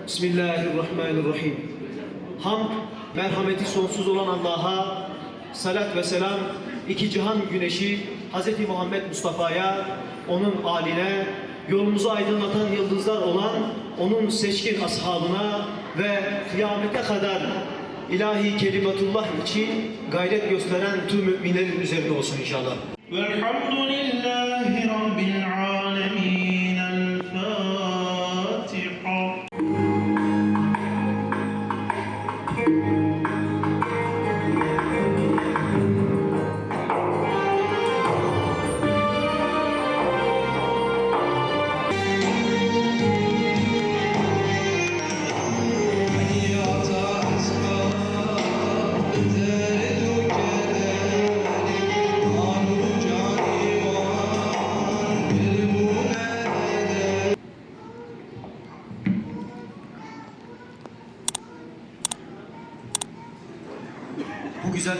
Bismillahirrahmanirrahim. Hamd, merhameti sonsuz olan Allah'a, salat ve selam iki cihan güneşi Hz. Muhammed Mustafa'ya, onun âline, yolumuzu aydınlatan yıldızlar olan onun seçkin ashabına ve kıyamete kadar ilahi kelimatullah için gayret gösteren tüm müminlerin üzerine olsun inşallah. Velhamdülillahi Rabbil alemin. El-Fatiha. Bu güzel